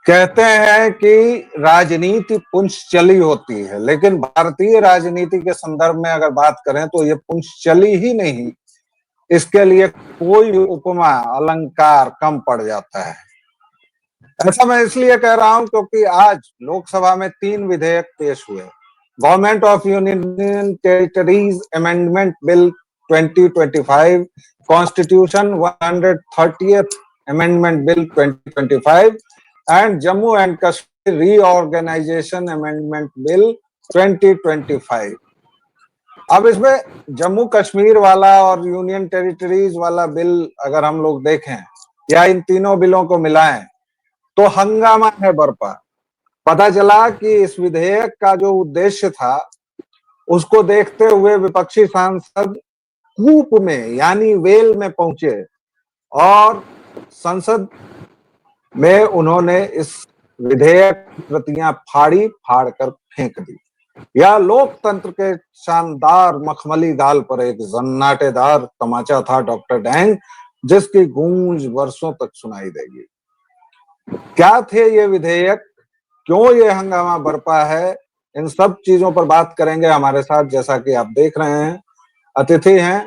कहते हैं कि राजनीति पुंछचली होती है, लेकिन भारतीय राजनीति के संदर्भ में अगर बात करें तो ये पुंछचली ही नहीं, इसके लिए कोई उपमा अलंकार कम पड़ जाता है। ऐसा मैं इसलिए कह रहा हूं क्योंकि आज लोकसभा में 3 विधेयक पेश हुए। Government of union territories amendment bill 2025, constitution 130th amendment bill 2025 and Jammu and Kashmir reorganisation amendment bill 2025। अब इसमें जम्मू कश्मीर वाला और यूनियन टेरिटरीज वाला बिल अगर हम लोग देखें या इन तीनों बिलों को मिलाएं तो हंगामा है बरपा। पता चला कि इस विधेयक का जो उद्देश्य था उसको देखते हुए विपक्षी सांसद कूप में यानी वेल में पहुंचे और संसद में उन्होंने इस विधेयक की प्रतियां फाड़ कर फेंक दी। यह लोकतंत्र के शानदार मखमली दाल पर एक जन्नाटेदार तमाचा था डॉक्टर डैंग, जिसकी गूंज वर्षों तक सुनाई देगी। क्या थे ये विधेयक, क्यों ये हंगामा बरपा है, इन सब चीजों पर बात करेंगे। हमारे साथ जैसा कि आप देख रहे हैं अतिथि हैं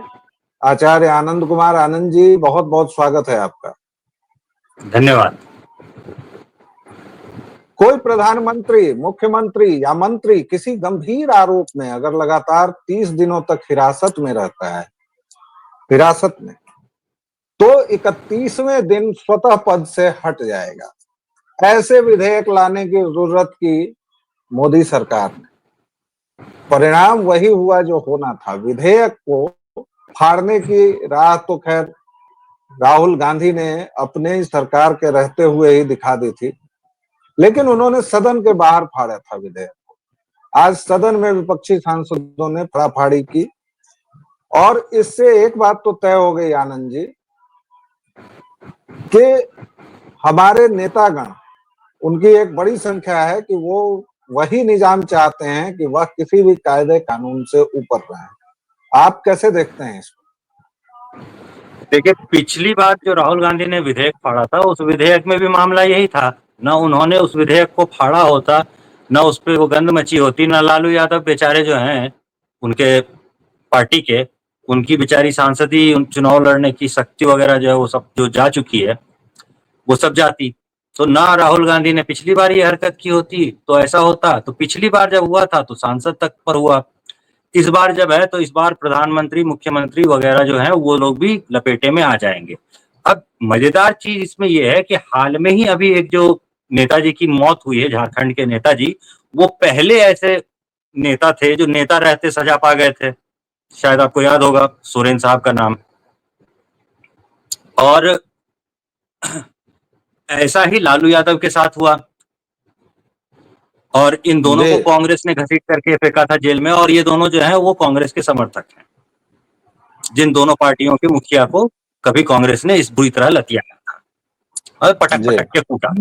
आचार्य आनंद कुमार। आनंद जी, बहुत बहुत स्वागत है आपका। धन्यवाद। कोई प्रधानमंत्री, मुख्यमंत्री या मंत्री किसी गंभीर आरोप में अगर लगातार 30 दिनों तक हिरासत में रहता है, हिरासत में, तो 31वें दिन स्वतः पद से हट जाएगा। ऐसे विधेयक लाने की जरूरत की मोदी सरकार ने। परिणाम वही हुआ जो होना था। विधेयक को फाड़ने की राह तो खैर राहुल गांधी ने अपने सरकार के रहते हुए ही दिखा दी थी, लेकिन उन्होंने सदन के बाहर फाड़ा था विधेयक को। आज सदन में विपक्षी सांसदों ने फाड़ाफाड़ी की और इससे एक बात तो तय हो गई आनंद जी कि हमारे नेतागण, उनकी एक बड़ी संख्या है कि वो वही निजाम चाहते हैं कि वह किसी भी कायदे कानून से ऊपर रहे। आप कैसे देखते हैं इसको? देखिए, पिछली बार जो राहुल गांधी ने विधेयक फाड़ा था उस विधेयक में भी मामला यही था। न उन्होंने उस विधेयक को फाड़ा होता, न उस पर वो गंद मची होती, न लालू यादव बेचारे जो हैं उनके पार्टी के, उनकी बेचारी सांसदी, उन चुनाव लड़ने की शक्ति वगैरह जो है वो सब जो जा चुकी है वो सब जाती। तो ना राहुल गांधी ने पिछली बार ये हरकत की होती तो ऐसा होता। तो पिछली बार जब हुआ था तो सांसद तक पर हुआ। इस बार जब है तो इस बार प्रधानमंत्री, मुख्यमंत्री वगैरह जो है वो लोग भी लपेटे में आ जाएंगे। अब मजेदार चीज इसमें यह है कि हाल में ही अभी एक जो नेताजी की मौत हुई है, झारखंड के नेताजी, वो पहले ऐसे नेता थे जो नेता रहते सजा पा गए थे। शायद आपको याद होगा सोरेन साहब का नाम। और ऐसा ही लालू यादव के साथ हुआ और इन दोनों को कांग्रेस ने घसीट करके फेंका था जेल में। और ये दोनों जो है वो कांग्रेस के समर्थक हैं, जिन दोनों पार्टियों के मुखिया को कभी कांग्रेस ने इस बुरी तरह लतियाया था और पटक पटक के कूटा।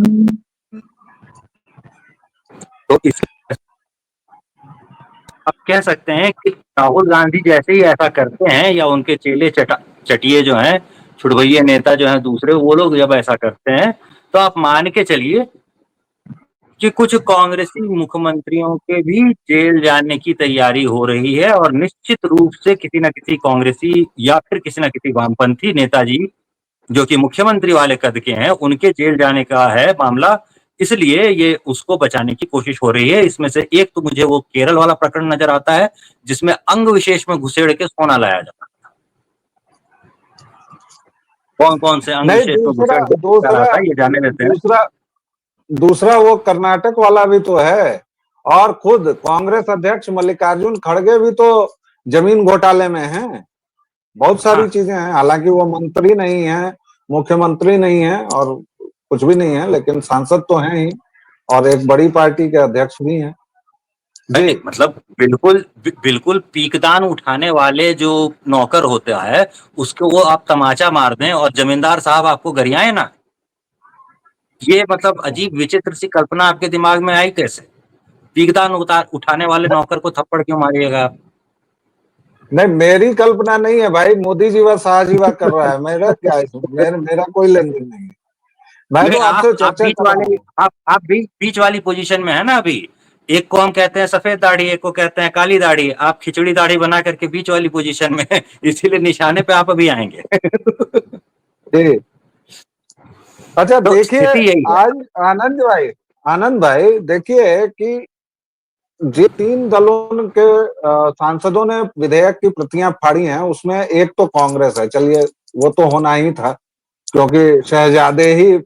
तो इस आप कह सकते हैं कि राहुल गांधी जैसे ही ऐसा करते हैं या उनके चेले चटिए जो हैं, छुड़भैये नेता जो हैं दूसरे, वो लोग जब ऐसा करते हैं तो आप मान के चलिए कि कुछ कांग्रेसी मुख्यमंत्रियों के भी जेल जाने की तैयारी हो रही है। और निश्चित रूप से किसी न किसी कांग्रेसी या फिर किसी न किसी वामपंथी नेताजी जो कि मुख्यमंत्री वाले कद के हैं, उनके जेल जाने का है मामला। इसलिए ये उसको बचाने की कोशिश हो रही है। इसमें से एक तो मुझे वो केरल वाला प्रकरण नजर आता है जिसमें अंग विशेष में घुसेड़ के सोना लाया जाता है। कौन कौन से अंग विशेष में घुसेड़ के ये जाने देते हैं। दूसरा वो कर्नाटक वाला भी तो है, और खुद कांग्रेस अध्यक्ष मल्लिकार्जुन खड़गे भी तो जमीन घोटाले में हैं। बहुत सारी चीजें हैं, हालांकि वो मंत्री नहीं है, मुख्यमंत्री नहीं है और कुछ भी नहीं है, लेकिन सांसद तो हैं ही और एक बड़ी पार्टी के अध्यक्ष भी हैं। जी, मतलब बिल्कुल पीकदान उठाने वाले जो नौकर होता है उसको वो आप तमाचा मार दें और जमींदार साहब आपको गरियाएं ना। ये मतलब अजीब विचित्र सी कल्पना आपके दिमाग में आई कैसे? पीकदान उठाने वाले नौकर को थप्पड़ क्यों मारिएगा आप? नहीं, मेरी कल्पना नहीं है भाई, मोदी जी व शाहजीवा कर रहा है। मेरा क्या है, मेरा कोई लेन देन नहीं है। मैं नहीं, तो आपसे आप चर्चा बीच कर रहा वाले, हूँ। आप बीच वाली पोजीशन में है ना अभी। एक को हम कहते हैं सफेद दाढ़ी, एक को कहते हैं काली दाढ़ी, आप खिचड़ी दाढ़ी बना करके बीच वाली पोजीशन में हैं, इसीलिए निशाने पे आप अभी आएंगे। जी। अच्छा तो देखिए, स्थिति यही है। आज आनंद भाई देखिए कि जिन 3 दलों के सांसदों ने विधेयक की प्रतियां फाड़ी हैं, उसमें एक तो कांग्रेस है। चलिए, वो तो होना ही था, क्योंकि शहजादे ही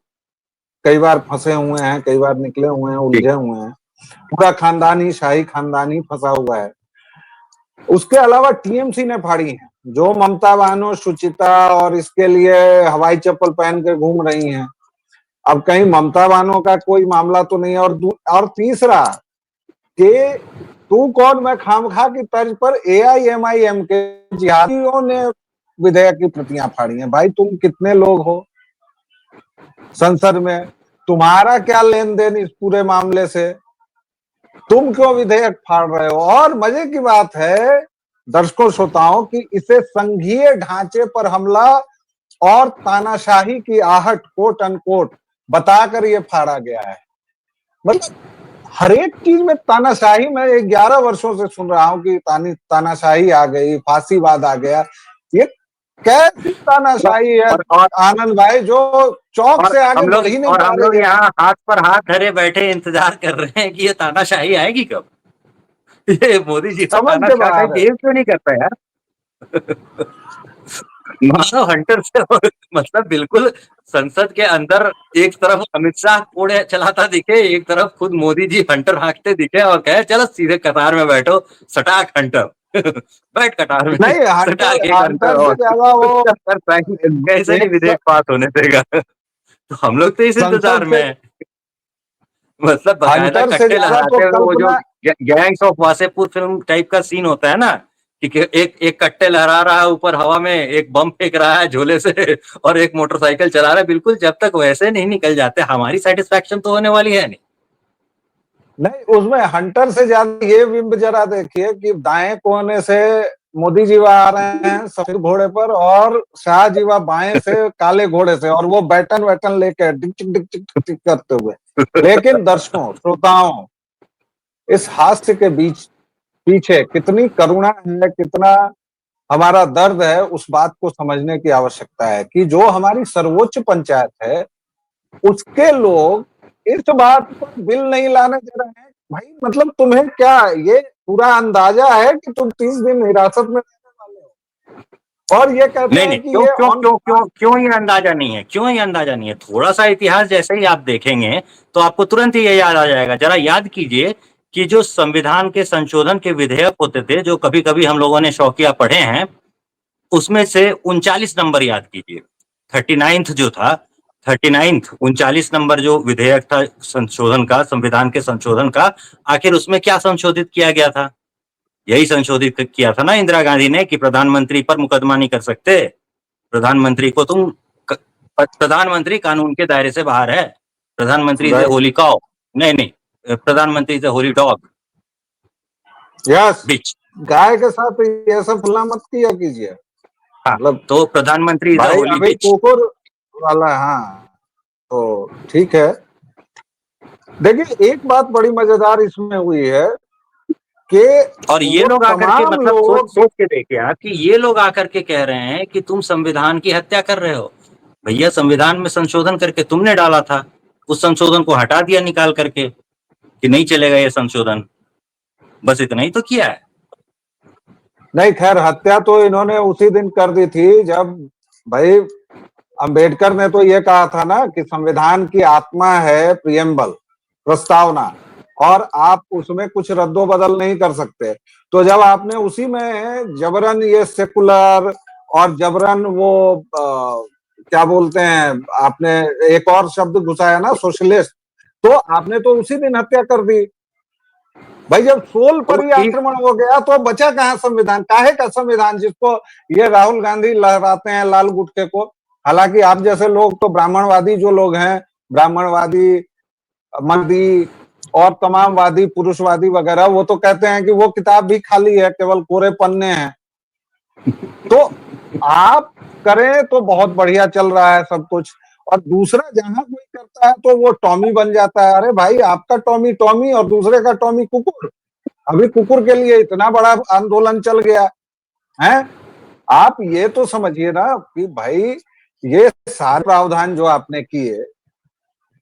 कई बार फंसे हुए हैं, कई बार निकले हुए हैं, ठीक। उलझे हुए हैं। पूरा खानदान ही, शाही खानदान ही फंसा हुआ है। उसके अलावा टीएमसी ने फाड़ी है, जो ममता बानो, सुचिता और इसके लिए हवाई चप्पल पहन के घूम रही हैं। अब कहीं ममता बानो का कोई मामला तो नहीं है। और तीसरा कि तू कौन मैं खामखा की तर्ज पर एआईएमआईएम के जिहादियों ने विधेयक की प्रतियां फाड़ी हैं। भाई तुम कितने लोग हो संसद में, तुम्हारा क्या लेन देन इस पूरे मामले से, तुम क्यों विधेयक फाड़ रहे हो? और मजे की बात है दर्शकों श्रोताओं कि इसे संघीय ढांचे पर हमला और तानाशाही की आहट कोट अनकोट बताकर ये फाड़ा गया है। मतलब हर एक चीज में तानाशाही। मैं 11 वर्षों से सुन रहा हूं कि तानाशाही आ गई, फांसीवाद आ गया। ये कैसी तानाशाही है और आनंद भाई, जो चौक से आगे बढ़ ही नहीं पा हम रही लोग है? यहाँ हाथ पर हाथ धरे बैठे इंतजार कर रहे हैं कि ये तानाशाही आएगी कब। ये मोदी जी का समझ के तानाशाह का बाहर है। बिहेव क्यों नहीं करता यार। मानव हंटर से मतलब बिल्कुल संसद के अंदर एक तरफ अमित शाह कोड़े चलाता दिखे, एक तरफ खुद मोदी जी हंटर हाँकते दिखे और कहे चलो सीधे कतार में बैठो सटाक हंटर। बैठ कतार में, नहीं, सटाक हंटर एक हंटर हंटर से और ज्यादा वो कैसे नहीं एक विधेयक पास होने देगा। तो हम लोग तो इस इंतजार संसद में से हैं। मतलब बकायदा हंटर से कट्टे ज्यादा तो लहराते हुए वो जो कल्पना। Gangs of Wasseypur film type का सीन होता है ना, कि एक एक कट्टे लहरा रहा है ऊपर हवा में, एक बम फेंक रहा है झोले से और एक मोटरसाइकिल चला रहा है, बिल्कुल जब तक वैसे नहीं निकल जाते हमारी सेटिस्फेक्शन तो होने वाली है नहीं। नहीं, उसमें हंटर से ज्यादा ये बिंब जरा देखिए कि दाएं कोने से मोदी जी आ रहे हैं सफेद घोड़े पर, और शाह जी बाएं से काले घोड़े से, और वो बैटन वैटन लेके डिक टिक डिक टिक टिक टिक करते हुए। लेकिन दर्शकों श्रोताओं, इस हास्य के बीच पीछे कितनी करुणा है, कितना हमारा दर्द है, उस बात को समझने की आवश्यकता है कि जो हमारी सर्वोच्च पंचायत है, उसके लोग इस बात पर बिल नहीं लाने दे रहे हैं। भाई मतलब तुम्हें क्या ये पूरा अंदाजा है कि तुम 30 दिन हिरासत में रहने वाले हो, और ये कहते नहीं नहीं, हैं कि क्यों ये क्यों ऑन। क्यों क्यों क्यों ये अंदाजा नहीं है, क्यों ये अंदाजा नहीं है। थोड़ा सा इतिहास जैसे ही आप देखेंगे तो आपको तुरंत ही ये याद आ जाएगा। जरा याद कीजिए कि जो संविधान के संशोधन के विधेयक होते थे, जो कभी कभी हम लोगों ने शौकिया पढ़े हैं, उसमें से 39 नंबर याद कीजिए। 39th जो था, 39th 39 नंबर जो विधेयक था संशोधन का, संविधान के संशोधन का, आखिर उसमें क्या संशोधित किया गया था। यही संशोधित किया था ना इंदिरा गांधी ने कि प्रधानमंत्री पर मुकदमा नहीं कर सकते, प्रधानमंत्री को तुम प्रधानमंत्री कानून के दायरे से बाहर है, प्रधानमंत्री से राइट। होली काउ, नहीं नहीं, प्रधानमंत्री से होली डॉग, यस। बिच। गाय के साथ ये सब तुलना मत किया कीजिए। हाँ, मतलब तो प्रधानमंत्री इज भाई होली अभी बिच। कुकुर वाला, हाँ तो ठीक है। देखिए एक बात बड़ी मजेदार इसमें हुई है कि और ये वो लोग आकर के तमाम मतलब सोच लोगों की। सोच के देखिए आप कि ये लोग आकर के कह रहे हैं कि तुम संविधान की हत्या कर रहे हो। भैया संविधान में संशोधन करके तुमने डाला था, उस संशोधन को हटा दिया निकाल करके कि नहीं चलेगा ये संशोधन, बस इतना ही तो किया है। नहीं, खैर हत्या तो इन्होंने उसी दिन कर दी थी जब, भाई अंबेडकर ने तो ये कहा था ना कि संविधान की आत्मा है प्रियम्बल, प्रस्तावना, और आप उसमें कुछ रद्दो बदल नहीं कर सकते। तो जब आपने उसी में जबरन ये सेकुलर और जबरन वो क्या बोलते हैं, आपने एक और शब्द घुसाया ना, सोशलिस्ट, तो आपने तो उसी दिन हत्या कर दी। भाई जब सोल पर तो ही आक्रमण हो गया तो बचा कहां संविधान? काहे का संविधान जिसको ये राहुल गांधी लहराते हैं लाल गुटके को। हालांकि आप जैसे लोग तो ब्राह्मणवादी जो लोग हैं, ब्राह्मणवादी, मंदी और तमाम वादी, पुरुषवादी वगैरह, वो तो कहते हैं कि वो किताब भी खाली है, केवल कोरे पन्ने हैं। तो आप करें तो बहुत बढ़िया चल रहा है सब कुछ, और दूसरा जहां कोई करता है तो वो टॉमी बन जाता है। अरे भाई, आपका टॉमी टॉमी और दूसरे का टॉमी कुकुर। अभी कुकुर के लिए इतना बड़ा आंदोलन चल गया है। आप ये तो समझिए ना कि भाई ये सारे प्रावधान जो आपने किए,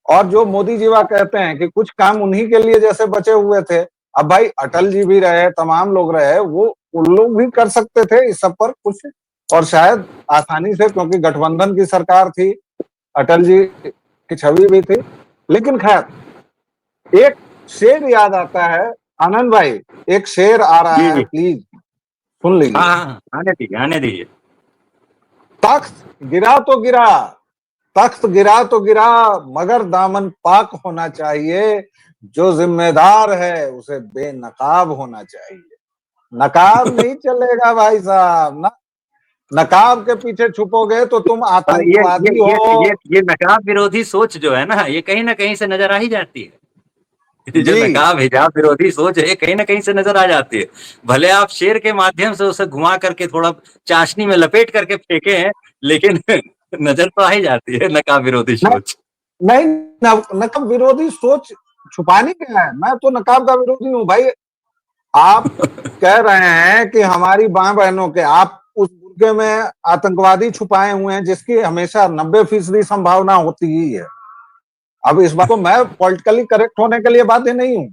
और जो मोदी जी कहते हैं कि कुछ काम उन्हीं के लिए जैसे बचे हुए थे। अब भाई अटल जी भी रहे, तमाम लोग रहे, वो उन लोग भी कर सकते थे इस सब पर कुछ, और शायद आसानी से, क्योंकि गठबंधन की सरकार थी, अटल जी की छवि भी थी। लेकिन खैर, एक शेर याद आता है आनंद भाई, एक शेर आ रहा जी है, जी। प्लीज सुन लीजिए। हाँ हाँ, आने दीजिए आने दीजिए। तख्त गिरा तो गिरा, तख्त गिरा तो गिरा, मगर दामन पाक होना चाहिए। जो जिम्मेदार है उसे बेनकाब होना चाहिए। नकाब नहीं चलेगा भाई साहब ना। नकाब के पीछे छुपोगे तो तुम और ये ये आतंकवादी ये हो। ये ये नकाब विरोधी सोच जो है ना, ये कहीं ना कहीं से नजर आ ही जाती है। जो जी नकाब हिजाब विरोधी सोच है, कहीं ना कहीं से नजर आ जाती है। भले आप शेर के माध्यम से उसे घुमा करके थोड़ा चाशनी में लपेट करके फेंके हैं, लेकिन नजर तो आ ही जाती है नकाब विरोधी नहीं, सोच। नहीं, नकाब विरोधी सोच छुपानी क्या है? मैं तो नकाब का विरोधी हूँ भाई। आप कह रहे हैं कि हमारी मां बहनों के, आप उस बुर्के में आतंकवादी छुपाए हुए हैं जिसकी हमेशा 90% संभावना होती ही है। अब इस बात को, मैं पॉलिटिकली करेक्ट होने के लिए बातें नहीं हूं,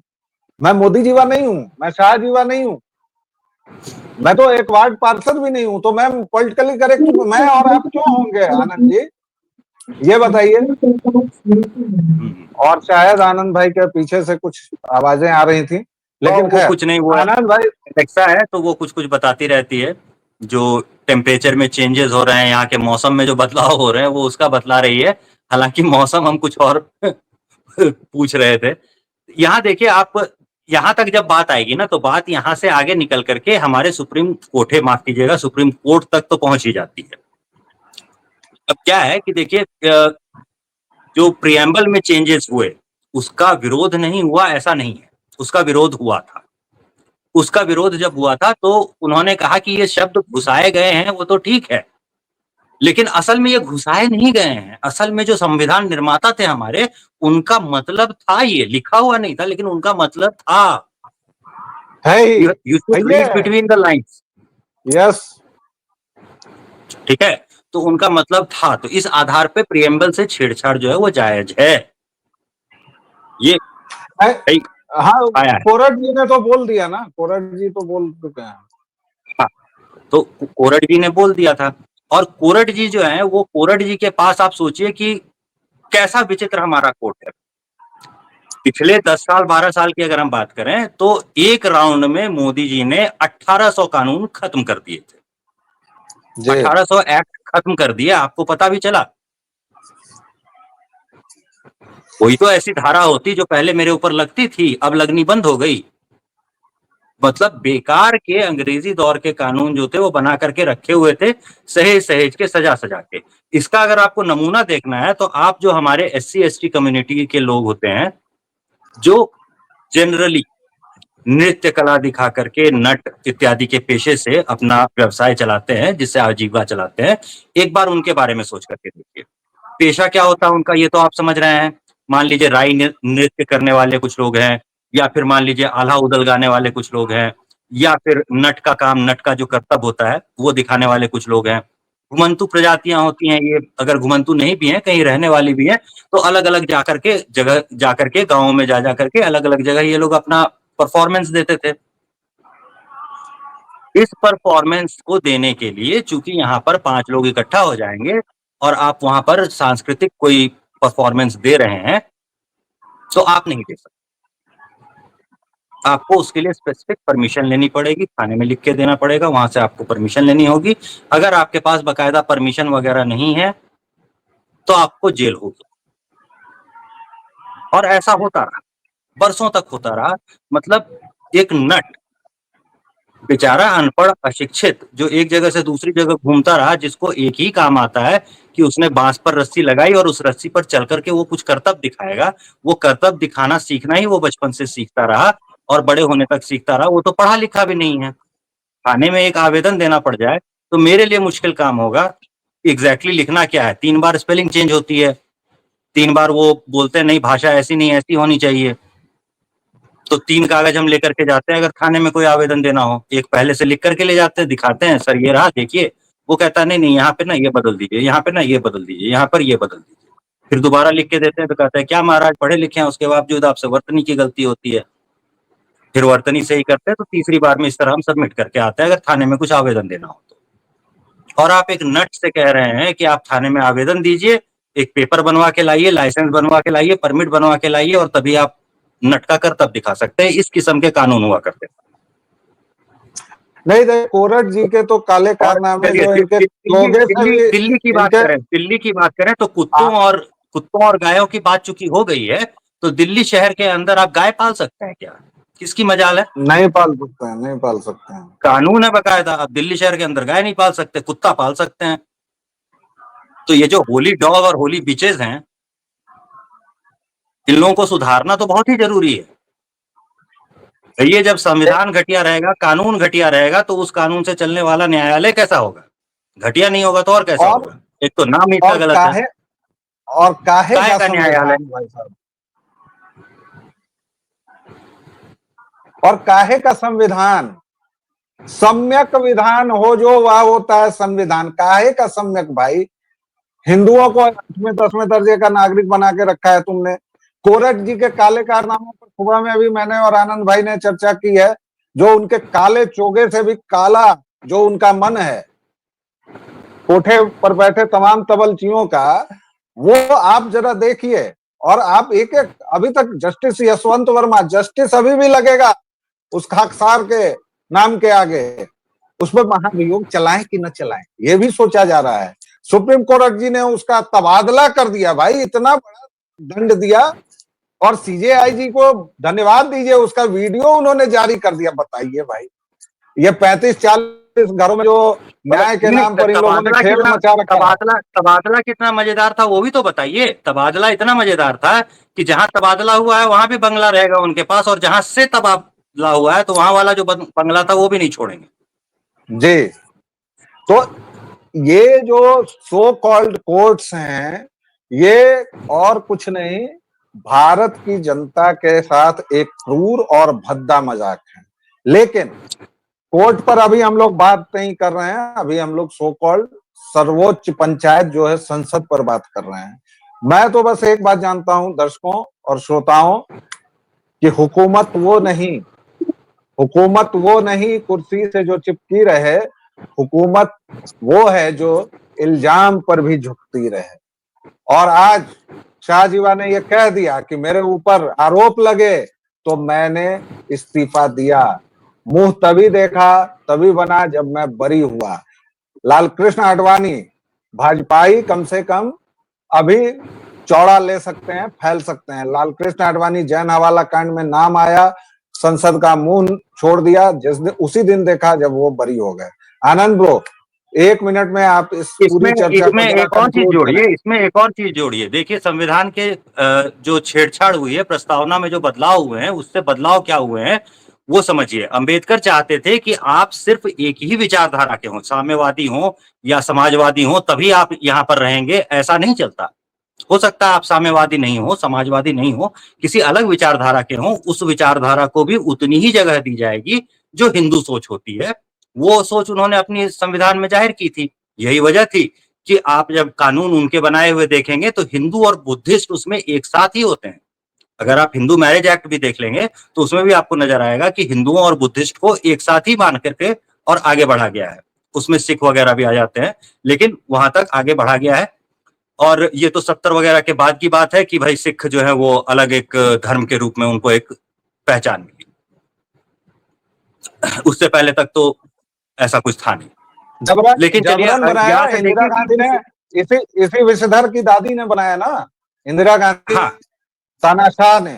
मैं मोदी जीवा नहीं हूं, मैं शाह जीवा नहीं हूं, मैं तो एक वार्ड पार्षद भी नहीं हूं, तो मैं पॉलिटिकली करेक्ट मैं और आप क्यों होंगे आनंद जी, ये बताइए। और शायद आनंद भाई के पीछे से कुछ आवाजें आ रही थी, लेकिन वो खैर, कुछ नहीं, वो आनंद भाई। एलेक्सा है तो वो कुछ कुछ बताती रहती है। जो टेम्परेचर में चेंजेस हो रहे हैं, यहाँ के मौसम में जो बदलाव हो रहे हैं, वो उसका बतला रही है। हालांकि मौसम हम कुछ और पूछ रहे थे। यहाँ देखिए आप, यहाँ तक जब बात आएगी ना, तो बात यहाँ से आगे निकल करके हमारे सुप्रीम कोर्ट, माफ कीजिएगा, सुप्रीम कोर्ट तक तो पहुंच ही जाती है। अब क्या है कि देखिए, जो प्रियम्बल में चेंजेस हुए, उसका विरोध नहीं हुआ ऐसा नहीं है, उसका विरोध हुआ था। उसका विरोध जब हुआ था तो उन्होंने कहा कि ये शब्द घुसाए गए हैं, वो तो ठीक है, लेकिन असल में ये घुसाए नहीं गए हैं। असल में जो संविधान निर्माता थे हमारे, उनका मतलब था, ये लिखा हुआ नहीं था, लेकिन उनका मतलब था। है ही, यू है शुड ये, read between the lines. Yes, ठीक है, तो उनका मतलब था, तो इस आधार पे प्रियम्बल से छेड़छाड़ जो है वो जायज है, ये हाँ। आया है। कोरट जी ने तो बोल दिया ना, कोरट जी तो बोल चुके हैं। हाँ, तो कोरट जी ने बोल दिया था। और कोरट जी जो है, वो कोरट जी के पास आप सोचिए कि कैसा विचित्र हमारा कोर्ट है। पिछले 10 साल 12 साल की अगर हम बात करें, तो एक राउंड में मोदी जी ने 1800 कानून खत्म कर दिए थे। जी 1800 एक्ट खत्म कर दिए, आपको पता भी चला? कोई तो ऐसी धारा होती जो पहले मेरे ऊपर लगती थी, अब लगनी बंद हो गई। मतलब बेकार के अंग्रेजी दौर के कानून जो थे वो बना करके रखे हुए थे, सहेज सहेज के, सजा सजा के। इसका अगर आपको नमूना देखना है, तो आप जो हमारे SC ST कम्युनिटी के लोग होते हैं, जो जनरली नृत्य कला दिखा करके, नट इत्यादि के पेशे से अपना व्यवसाय चलाते हैं, जिससे आजीविका चलाते हैं, एक बार उनके बारे में सोच करके देखिए। पेशा क्या होता है उनका, ये तो आप समझ रहे हैं। मान लीजिए राई नृत्य करने वाले कुछ लोग हैं, या फिर मान लीजिए आल्हा उदल गाने वाले कुछ लोग हैं, या फिर नट का काम, नट का जो कर्तव्य होता है वो दिखाने वाले कुछ लोग हैं। घुमंतु प्रजातियां होती हैं ये, अगर घुमंतु नहीं भी हैं, कहीं रहने वाली भी हैं, तो अलग अलग जाकर के जगह, जाकर के गाँव में जा करके अलग अलग जगह ये लोग अपना परफॉर्मेंस देते थे। इस परफॉर्मेंस को देने के लिए चूंकि यहाँ पर 5 लोग इकट्ठा हो जाएंगे और आप वहां पर सांस्कृतिक कोई परफॉर्मेंस दे रहे हैं, तो आप नहीं दे सकते। आपको उसके लिए स्पेसिफिक परमिशन लेनी पड़ेगी, थाने में लिख के देना पड़ेगा, वहां से आपको परमिशन लेनी होगी। अगर आपके पास बकायदा परमिशन वगैरह नहीं है, तो आपको जेल होगी। और ऐसा होता रहा, बरसों तक होता रहा। मतलब एक नट, बेचारा अनपढ़ अशिक्षित, जो एक जगह से दूसरी जगह घूमता रहा, जिसको एक ही काम आता है कि उसने बांस पर रस्सी लगाई और उस रस्सी पर चल करके वो कुछ करतब दिखाएगा। वो करतब दिखाना सीखना ही वो बचपन से सीखता रहा और बड़े होने तक सीखता रहा। वो तो पढ़ा लिखा भी नहीं है। थाने में एक आवेदन देना पड़ जाए तो मेरे लिए मुश्किल काम होगा, एग्जैक्टली लिखना क्या है। 3 बार स्पेलिंग चेंज होती है, 3 बार वो बोलते हैं नहीं भाषा ऐसी नहीं ऐसी होनी चाहिए। तो 3 कागज हम लेकर के जाते हैं अगर थाने में कोई आवेदन देना हो। एक पहले से लिख करके ले जाते हैं, दिखाते हैं, सर ये रहा देखिए। वो कहता है नहीं नहीं यहाँ पे ना ये बदल दीजिए, यहाँ पे ना ये बदल दीजिए, यहाँ पर ये बदल दीजिए। फिर दोबारा लिख के देते हैं तो कहता है क्या महाराज पढ़े लिखे हैं, उसके बावजूद आपसे वर्तनी की गलती होती है। फिर वर्तनी सही करते हैं तो तीसरी बार में इस तरह हम सबमिट करके आते हैं अगर थाने में कुछ आवेदन देना हो तो। और आप एक नट से कह रहे हैं कि आप थाने में आवेदन दीजिए, एक पेपर बनवा के लाइए, लाइसेंस बनवा के लाइए, परमिट बनवा के लाइए, और तभी आप नट का कर्तव्य दिखा सकते हैं। इस किस्म के कानून हुआ करते हैं। नहीं देखिए, कोरट जी के तो काले कारनामे जो इनके दिल्ली की बात करें तो कुत्तों और गायों की बात चूंकि हो गई है, तो दिल्ली शहर के अंदर आप गाय पाल सकते हैं क्या? किसकी मजाल है? नहीं पाल सकते हैं, नहीं पाल सकते हैं। कानून है बकायदा, आप दिल्ली शहर के अंदर गाय नहीं पाल सकते, कुत्ता पाल सकते हैं। तो ये जो होली डॉग और होली बिचेस हैं, इन लोगों को सुधारना तो बहुत ही जरूरी है। ये जब संविधान घटिया रहेगा, कानून घटिया रहेगा, तो उस कानून से चलने वाला न्यायालय कैसा होगा? घटिया नहीं होगा तो और कैसा होगा? एक तो नाम ही इतना गलत है। और काहे का न्यायालय भाई साहब, और काहे का संविधान? सम्यक विधान हो जो वह होता है संविधान। काहे का सम्यक भाई? हिंदुओं को 8वें 10वें दर्जे का नागरिक बना के रखा है तुमने। कोरट जी के काले कारनामों पर सुबह में अभी मैंने और आनंद भाई ने चर्चा की है। जो उनके काले चोगे से भी काला जो उनका मन है, कोठे पर बैठे तमाम तबलचियों का, वो आप जरा देखिए। और आप एक एक, अभी तक जस्टिस यशवंत वर्मा, जस्टिस अभी भी लगेगा उस खाकसार के नाम के आगे। उस पर महाभियोग चलाएं कि न चलाएं, ये भी सोचा जा रहा है। सुप्रीम कोर्ट जी ने उसका तबादला कर दिया भाई, इतना बड़ा दंड दिया। और सीजेआईजी को धन्यवाद दीजिए, उसका वीडियो उन्होंने जारी कर दिया। बताइए भाई, ये 35-40 घरों में जो न्याय के नाम पर इन लोगों ने खेल मचा रखा। तबादला कितना मजेदार था वो भी तो बताइए। तबादला इतना मजेदार था कि जहां तबादला हुआ है वहां भी बंगला रहेगा उनके पास, और जहां से तबादला हुआ है तो वहां वाला जो बंगला था वो भी नहीं छोड़ेंगे जी। तो ये जो सो कॉल्ड कोर्ट्स हैं, ये और कुछ नहीं, भारत की जनता के साथ एक क्रूर और भद्दा मजाक है। लेकिन कोर्ट पर अभी हम लोग बात नहीं कर रहे हैं, अभी हम लोग सो कॉल्ड सर्वोच्च पंचायत जो है संसद पर बात कर रहे हैं। मैं तो बस एक बात जानता हूं दर्शकों और श्रोताओं, कि हुकूमत वो नहीं कुर्सी से जो चिपकी रहे, हुकूमत वो है जो इल्जाम पर भी झुकती रहे। और आज शाहजीवा ने ये कह दिया कि मेरे ऊपर आरोप लगे तो मैंने इस्तीफा दिया। मुंह तभी देखा तभी बना जब मैं बरी हुआ। लालकृष्ण आडवाणी भाजपाई कम से कम अभी चौड़ा ले सकते हैं, फैल सकते हैं। लालकृष्ण आडवाणी जैन हवाला कांड में नाम आया, संसद का मुंह छोड़ दिया जिस दिन, उसी दिन देखा जब वो बरी हो गए। आनंद ब्रो, 1 मिनट में आप इस पूरी चर्चा इसमें एक और चीज जोड़िए, इसमें एक और चीज जोड़िए। देखिए, संविधान के जो छेड़छाड़ हुई है, प्रस्तावना में जो बदलाव हुए हैं, उससे बदलाव क्या हुए हैं वो समझिए। अंबेडकर चाहते थे कि आप सिर्फ एक ही विचारधारा के हों, साम्यवादी हों या समाजवादी हों, तभी आप यहाँ पर रहेंगे। ऐसा नहीं चलता। हो सकता है आप साम्यवादी नहीं हो, समाजवादी नहीं हो, किसी अलग विचारधारा के हों, उस विचारधारा को भी उतनी ही जगह दी जाएगी जो हिंदू सोच होती है। वो सोच उन्होंने अपनी संविधान में जाहिर की थी। यही वजह थी कि आप जब कानून उनके बनाए हुए देखेंगे तो हिंदू और बुद्धिस्ट उसमें एक साथ ही होते हैं। अगर आप हिंदू मैरिज एक्ट भी देख लेंगे तो उसमें भी आपको नजर आएगा कि हिंदुओं और बुद्धिस्ट को एक साथ ही मान करके और आगे बढ़ा गया है। उसमें सिख वगैरह भी आ जाते हैं, लेकिन वहां तक आगे बढ़ा गया है। और ये तो 70 वगैरह के बाद की बात है कि भाई सिख जो है वो अलग एक धर्म के रूप में उनको एक पहचान मिली। उससे पहले तक तो ऐसा कुछ था नहीं। लेकिन चलिए, बनाया इंदिरा गांधी ने, इसी विषधर की दादी ने बनाया ना, इंदिरा गांधी। हाँ, तानाशाह ने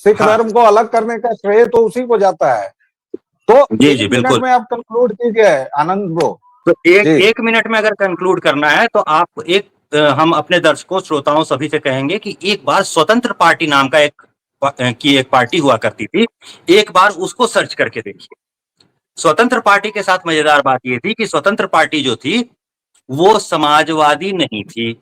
सिख धर्म को अलग करने का श्रेय तो उसी को जाता है। तो जी बिल्कुल, में आप कंक्लूड कीजिए आनंद ब्रो। तो एक मिनट में अगर कंक्लूड करना है तो आप हम अपने दर्शकों श्रोताओं सभी से कहेंगे कि एक बार स्वतंत्र पार्टी नाम का एक पार्टी हुआ करती थी, एक बार उसको सर्च करके देखिए। स्वतंत्र पार्टी के साथ मजेदार बात यह थी कि स्वतंत्र पार्टी जो थी वो समाजवादी नहीं थी।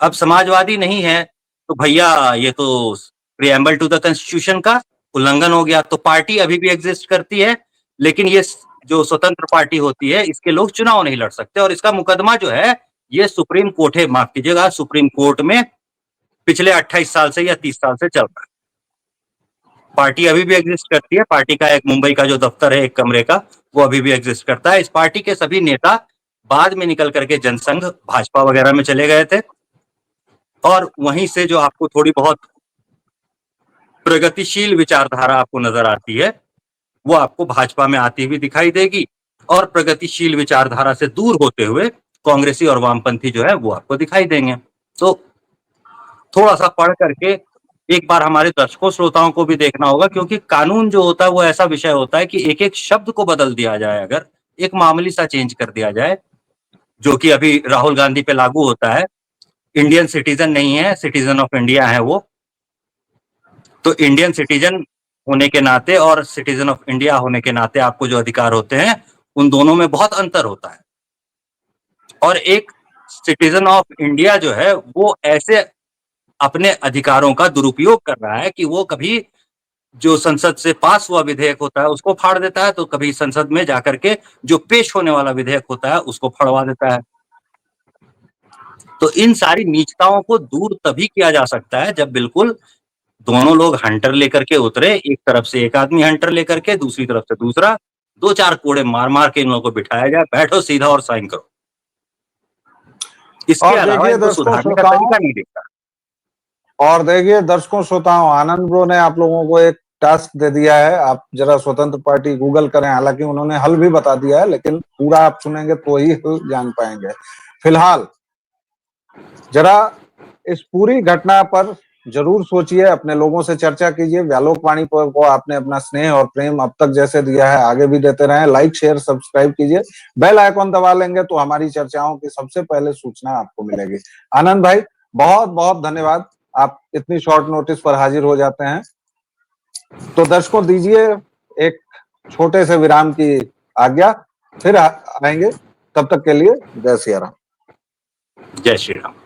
अब समाजवादी नहीं है तो भैया ये तो प्रिएम्बल टू द कॉन्स्टिट्यूशन का उल्लंघन हो गया। तो पार्टी अभी भी एग्जिस्ट करती है, लेकिन ये जो स्वतंत्र पार्टी होती है इसके लोग चुनाव नहीं लड़ सकते, और इसका मुकदमा जो है ये सुप्रीम कोर्ट है, माफ कीजिएगा, सुप्रीम कोर्ट में पिछले 28 साल से या 30 साल से चल रहा है। पार्टी अभी भी एग्जिस्ट करती है। पार्टी का एक मुंबई का जो दफ्तर है एक कमरे का, वो अभी भी एग्जिस्ट करता है। इस पार्टी के सभी नेता बाद में निकल करके जनसंघ, भाजपा वगैरह में चले गए थे, और वहीं से जो आपको थोड़ी बहुत प्रगतिशील विचारधारा आपको नजर आती है वो आपको भाजपा में आती हुई दिखाई देगी, और प्रगतिशील विचारधारा से दूर होते हुए कांग्रेसी और वामपंथी जो है वो आपको दिखाई देंगे। तो थोड़ा सा पढ़ करके एक बार हमारे दर्शकों श्रोताओं को भी देखना होगा, क्योंकि कानून जो होता है वो ऐसा विषय होता है कि एक एक शब्द को बदल दिया जाए, अगर एक मामूली सा चेंज कर दिया जाए, जो कि अभी राहुल गांधी पे लागू होता है। इंडियन सिटीजन नहीं है, सिटीजन ऑफ इंडिया है वो। तो इंडियन सिटीजन होने के नाते और सिटीजन ऑफ इंडिया होने के नाते आपको जो अधिकार होते हैं उन दोनों में बहुत अंतर होता है। और एक सिटीजन ऑफ इंडिया जो है वो ऐसे अपने अधिकारों का दुरुपयोग कर रहा है कि वो कभी जो संसद से पास हुआ विधेयक होता है उसको फाड़ देता है, तो कभी संसद में जाकर के जो पेश होने वाला विधेयक होता है उसको फड़वा देता है। तो इन सारी नीचताओं को दूर तभी किया जा सकता है जब बिल्कुल दोनों लोग हंटर लेकर के उतरे, एक तरफ से एक आदमी हंटर लेकर के, दूसरी तरफ से दूसरा, 2-4 कोड़े मार मार के इन लोगों को बिठाया जाए, बैठो सीधा और साइन करो। इसके और अलावा देखिए इनको दर्शकों सुधारने का श्रोताओं, तरीका नहीं दिखता। और देखिए दर्शकों श्रोताओं, आनंद ब्रो ने आप लोगों को एक टास्क दे दिया है। आप जरा स्वतंत्र पार्टी गूगल करें, हालांकि उन्होंने हल भी बता दिया है, लेकिन पूरा आप सुनेंगे तो ही हल जान पाएंगे। फिलहाल जरा इस पूरी घटना पर जरूर सोचिए, अपने लोगों से चर्चा कीजिए। व्यालोक वाणी को आपने अपना स्नेह और प्रेम अब तक जैसे दिया है आगे भी देते रहें। लाइक, शेयर, सब्सक्राइब कीजिए, बेल आइकॉन दबा लेंगे तो हमारी चर्चाओं की सबसे पहले सूचना आपको मिलेगी। आनंद भाई, बहुत बहुत धन्यवाद, आप इतनी शॉर्ट नोटिस पर हाजिर हो जाते हैं। तो दर्शकों दीजिए एक छोटे से विराम की आज्ञा, फिर आएंगे। तब तक के लिए जय सिया राम। जय श्री राम।